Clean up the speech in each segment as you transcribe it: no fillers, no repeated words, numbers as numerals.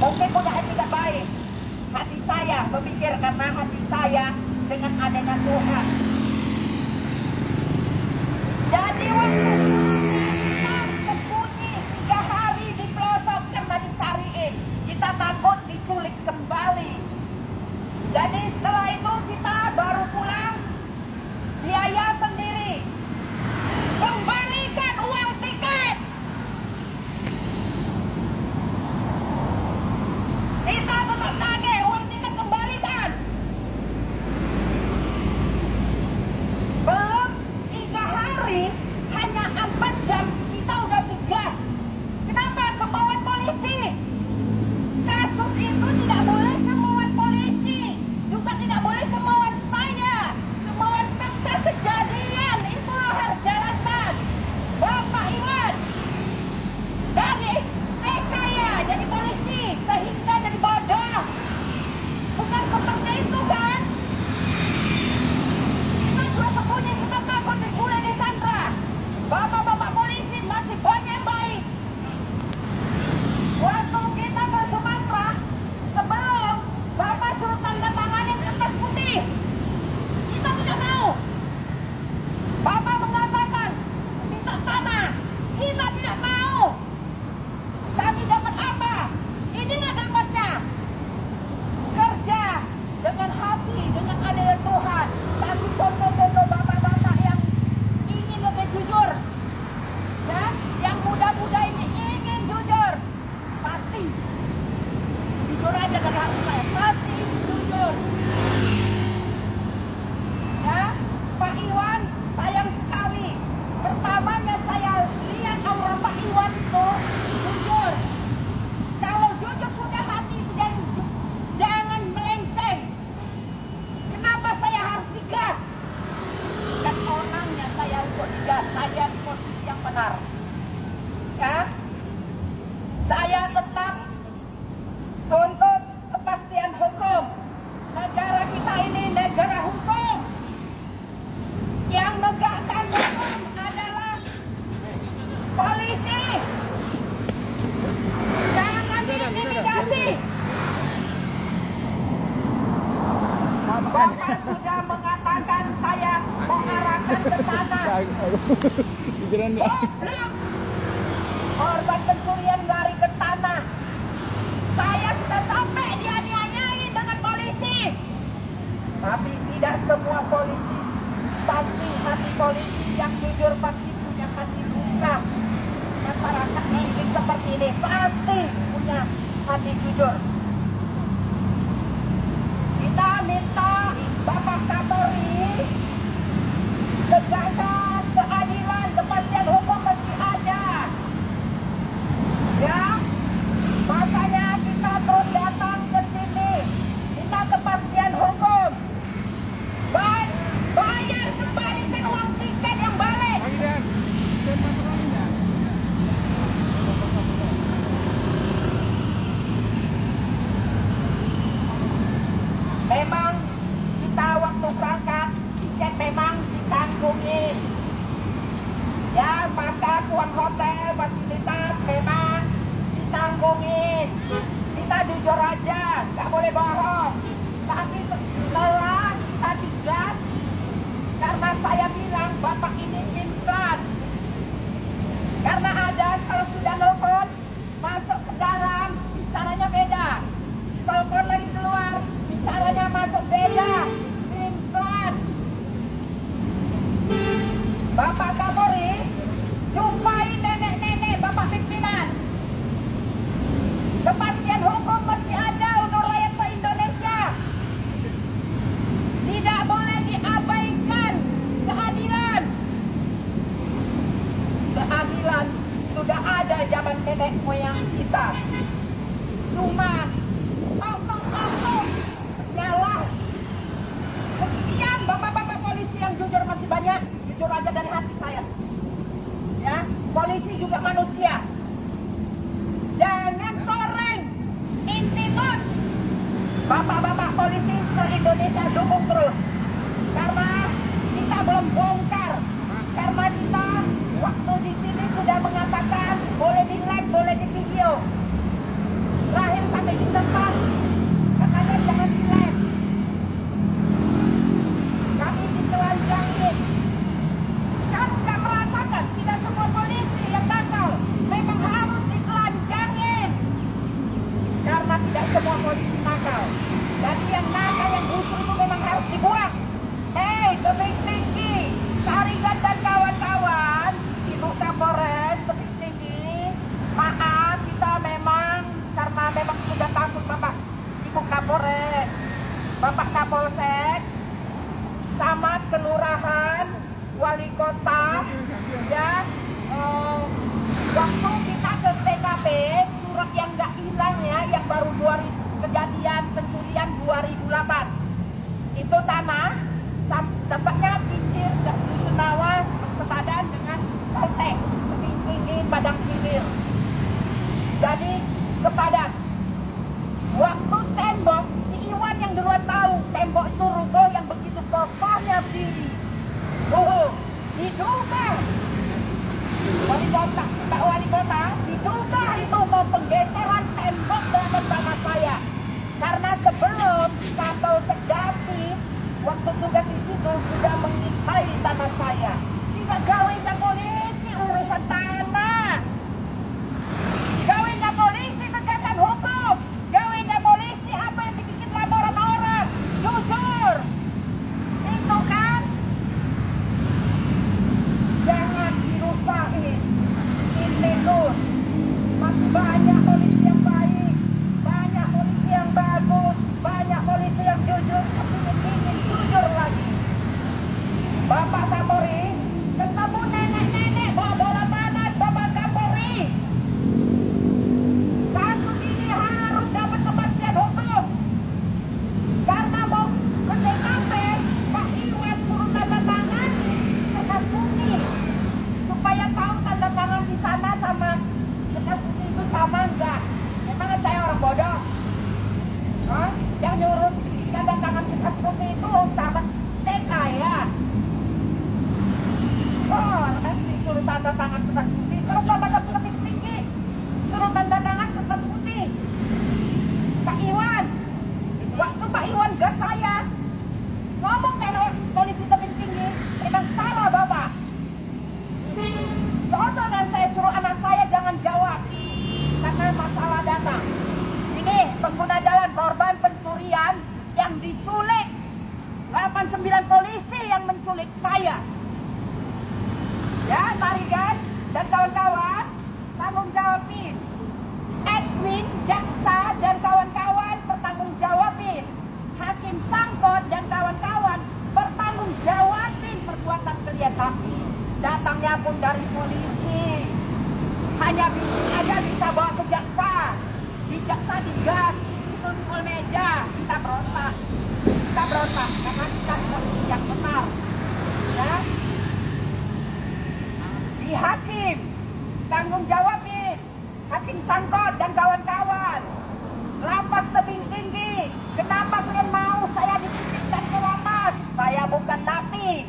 Mungkin punya etika baik. Hati saya berpikir karena hati saya dengan adanya Tuhan. Jadi waktu kita sembunyi 3 hari di pelosok karena dicariin, kita takut diculik kembali. Jadi setelah itu kita baru pulang, biaya sendiri. Kembalikan uang tiket. Kita tetap nagih uang tiket, kembalikan. Belum 3 hari, hanya 4 jam kita udah digas. Kenapa? Kemauan polisi. Kasus itu tidak boleh kemauan polisi, juga tidak boleh kemauan saya. Kemauan fakta kejadian itu harus jalankan. Bapak Iwan dari TK ya jadi polisi sehingga jadi bodoh. Bukan seperti itu kan? Kita juga sembunyi, kita takut digulai di Sandra. Bapak-bapak polisi masih banyak yang baik. Waktu kita ke Sumatera, sebelum Bapak suruh tanda tanganin kertas putih, kita tidak mau. Bapak mengatakan minta tanah, kita tidak mau. Kami dapat apa? Inilah dapatnya. Kerja dengan hati, dengan adanya Tuhan. Tapi contoh-contoh bapak-bapak yang ingin lebih jujur, ya, yang muda-muda ini ingin jujur, pasti jujur aja dengan hati saya, pasti jujur. Ya, Pak Iwan sayang sekali. Pertamanya saya lihat aura Pak Iwan itu jujur. Kalau jujur sudah hati itu jangan melenceng. Kenapa saya harus digas? Kan orangnya saya untuk digas, saya di posisi yang benar. Ya, saya tetap tuntut kepastian hukum. Negara kita ini negara hukum. Yang menegakkan hukum adalah polisi. Jangan diintimidasi. Bapak sudah mengatakan saya mengarahkan ke tanah. Goblok. Korban pencurian lari ke tanah. Saya sudah sampai dianiayai dengan polisi. Tapi tidak semua polisi. Pasti hati polisi yang jujur pasti punya hati buka. Masyarakat yang ingin seperti ini pasti punya hati jujur. Kita minta Bapak Kapolri tegakkan keadilan, kepastian hukum mesti ada. Ya, makanya kita terus datang ke sini, minta kepastian hukum. Bayar kembalikan uang tiket yang balik. Memang kita waktu berangkat tiket memang ditanggungin. Ya, makan, uang hotel, fasilitas memang ditanggungin. Kita jujur aja, nggak boleh bohong. Tapi setelah kita digas, karena saya bilang Bapak ini implan. Karena ada kalau sudah nelfon masuk ke dalam bicaranya beda. Telepon lagi keluar bicaranya masuk beda. Implan. Bapak Kapolri jumpai nenek-nenek Bapak pimpinan. Kepastian hukum mesti ada untuk rakyat se-Indonesia. Tidak boleh diabaikan keadilan. Keadilan sudah ada zaman nenek moyang kita. Cuma oknum-oknum nyalah. Sekian bapak-bapak polisi yang jujur masih banyak. Jujur aja dari hati saya. Ya, polisi juga manusia. Jangan goreng, intimot. Bapak-bapak polisi se-Indonesia dukung terus. Karena kita belum bongkar. Karena kita waktu di sini sudah mengatakan boleh di like, boleh di video. Terakhir sampai di semua polisi nakal. Jadi yang nakal, yang busuk itu memang harus dibuang. Hei, Tebing Tinggi, Tarigan dan kawan-kawan, Ibu Kapolres Tebing Tinggi, maaf kita memang karena memang sudah takut Bapak Ibu Kapolres, Bapak Kapolsek, camat, kelurahan, wali kota, ya. Waktu kita ke TKP, surat yang nggak hilang ya, yang baru 2000 kejadian pencurian 2008. Itu tanah, tempatnya pinggir Dusunawa sepadan dengan Polsek, Tinggi Padang Hilir. Jadi sepadan. Waktu tembok, si Iwan yang duluan tahu, tembok itu ruko yang begitu kokohnya berdiri. Diduga wali kota, Pak Wali Kota, diduga itu mau penggeseran tembok dalam tanah saya. Karena sebelum Kapolsek David waktu tugas di situ sudah mengintai tanah saya. Tidak gawainya polisi urusan tanah. Gawainya polisi tegakkan hukum. Gawainya polisi apa yang dibikin laporan orang. Jujur. Itu kan. Jangan dirusakin. Ini tuh. Masih banyak polisi yang baik. Banyak polisi yang bagus. Banyak polisi yang jujur. Tapi ingin jujur lagi. Bapak Kapolri ketemu nenek-nenek bawa bola panas Bapak Kapolri. Kasus ini harus dapat kepastian hukum. Karena mau ke TKP, Pak Iwan suruh tanda tangan kertas putih supaya tahu tanda tangan di sana sama kertas putih itu sama enggak. Memang saya orang bodoh. Hah? Yang nyuruh tanda tangan kertas putih itu sama TK ya. Oh, nanti suruh tanda tangan kertas putih, suruh Bapak Tebing Tinggi, suruh tanda tangan kertas putih. Pak Iwan, waktu Pak Iwan gas saya, ngomong kan polisi Tebing Tinggi, memang salah Bapak. Contoh dan saya suruh anak saya jangan jawab, karena masalah data. Ini pengguna jalan korban pencurian yang diculik, 89 polisi yang menculik saya. Ya, Tarigan dan kawan-kawan, tanggung jawabin. Admin, jaksa dan kawan-kawan bertanggung jawabin. Hakim Sangkot dan kawan-kawan bertanggung jawabin perbuatan klien kami. Datangnya pun dari polisi. Hanya bisa bawa ke jaksa. Di jaksa digas, tumpul meja, kita berontak. Kita berontak karena kita polisi yang benar. Ya. Di hakim, tanggung jawabin. Hakim Sangkot dan kawan-kawan. Lapas Tebing Tinggi. Kenapa kalian mau saya dititipkan ke lapas? Saya bukan napi.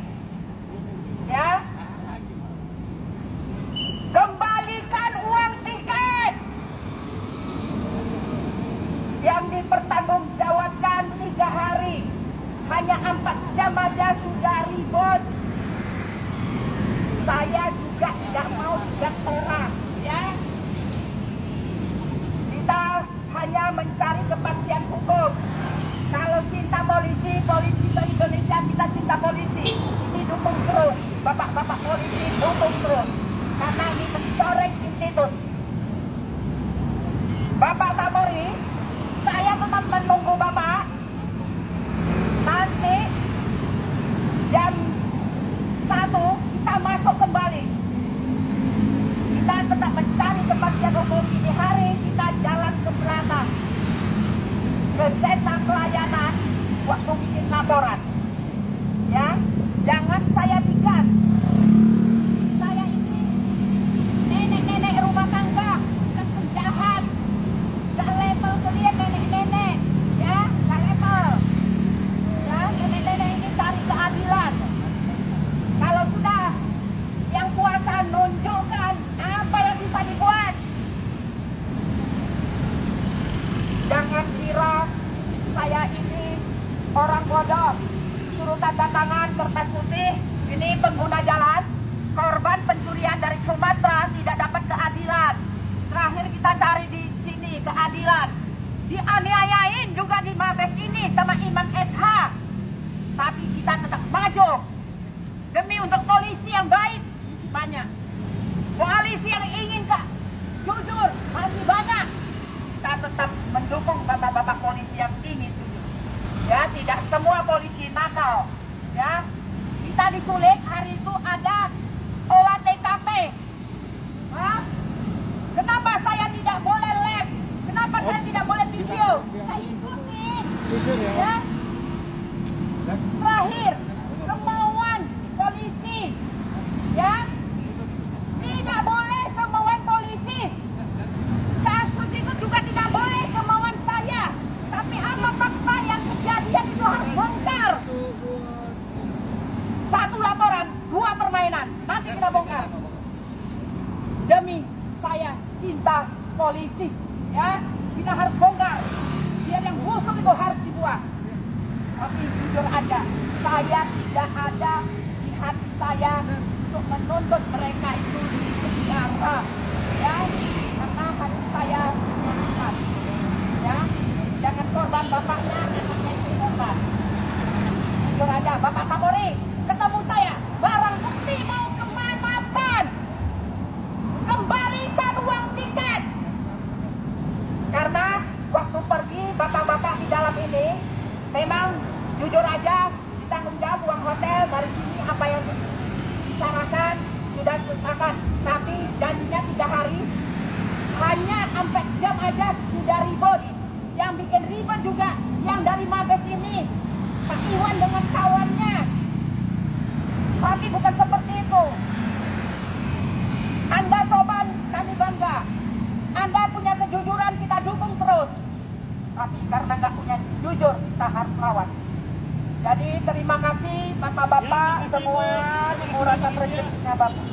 Ya. Kembalikan uang tiket. Yang dipertanggungjawabkan 3 hari. Hanya 4 jam aja sudah ribut. Saya juga tidak mau digas orang, ya. Kita hanya mencari kepastian hukum. Kalau cinta polisi, polisi se-Indonesia kita cinta polisi. Ini dukung terus, bapak-bapak polisi dukung terus. Karena ini mencoreng institut. Bapak Kapolri, saya tetap menunggu Bapak. Nanti jam 1 kita masuk kembali. Kita tetap mencari kepastian hukum. Ini hari kita jalan ke belakang, ke sentra pelayanan waktu bikin laporan. Ya, jangan saya digas. Saya ini nenek-nenek rumah tangga, bukan penjahat. Gak level kalian nenek-nenek, ya, gak level. Ya, nenek-nenek ini cari keadilan. Kalau sudah yang kuasa nunjukkan apa yang bisa dibuat. Jangan kira saya ini orang bodoh. Suruh tanda tangan kertas putih. Ini pengguna jalan, korban pencurian dari Sumatera tidak dapat keadilan. Terakhir kita cari di sini keadilan. dianiayain juga di Mabes ini sama Iman SH. Tapi kita tetap maju demi untuk polisi yang baik masih banyak. Koalisi yang ingin Kak jujur masih banyak. Kita tetap mendukung bapak-bapak polisi yang ingin jujur. Ya, tidak semua polisi nakal. Ya, kita diculik hari itu ada olah TKP. Hah? Kenapa saya tidak boleh live? Kenapa saya tidak boleh video? Saya ikuti. Ya. Terakhir, kemauan polisi. Ya. Tidak boleh kemauan polisi. Kasus itu juga tidak boleh kemauan saya. Tapi apa fakta yang kejadian itu harus bongkar. Satu laporan, dua permainan. Nanti kita bongkar. Demi saya cinta polisi, ya kita harus bongkar. Biar yang busuk itu harus dibuang. Tapi jujur aja, saya tidak ada di hati saya untuk menuntut mereka itu di penjara, ya karena hati saya menyenangkan, ya jangan korban bapaknya, anaknya itu korban. Jujur aja, Bapak Kapolri ketemu saya, barang bukti mau kemanakan? Kembalikan uang tiket. Karena waktu pergi bapak-bapak di dalam ini memang jujur aja ditanggung jawab uang hotel dari sini apa yang dibicarakan sudah disepakati. Tapi janjinya 3 hari, hanya sampai jam aja sudah ribut. Yang bikin ribut juga yang dari Mabes ini, Pak Iwan dengan kawannya. Tapi bukan seperti itu. Anda soban, kami bangga. Anda punya kejujuran, kita dukung terus. Tapi karena nggak punya jujur, kita harus lawan. Jadi terima kasih bapak-bapak semua, murah rezekinya bapak.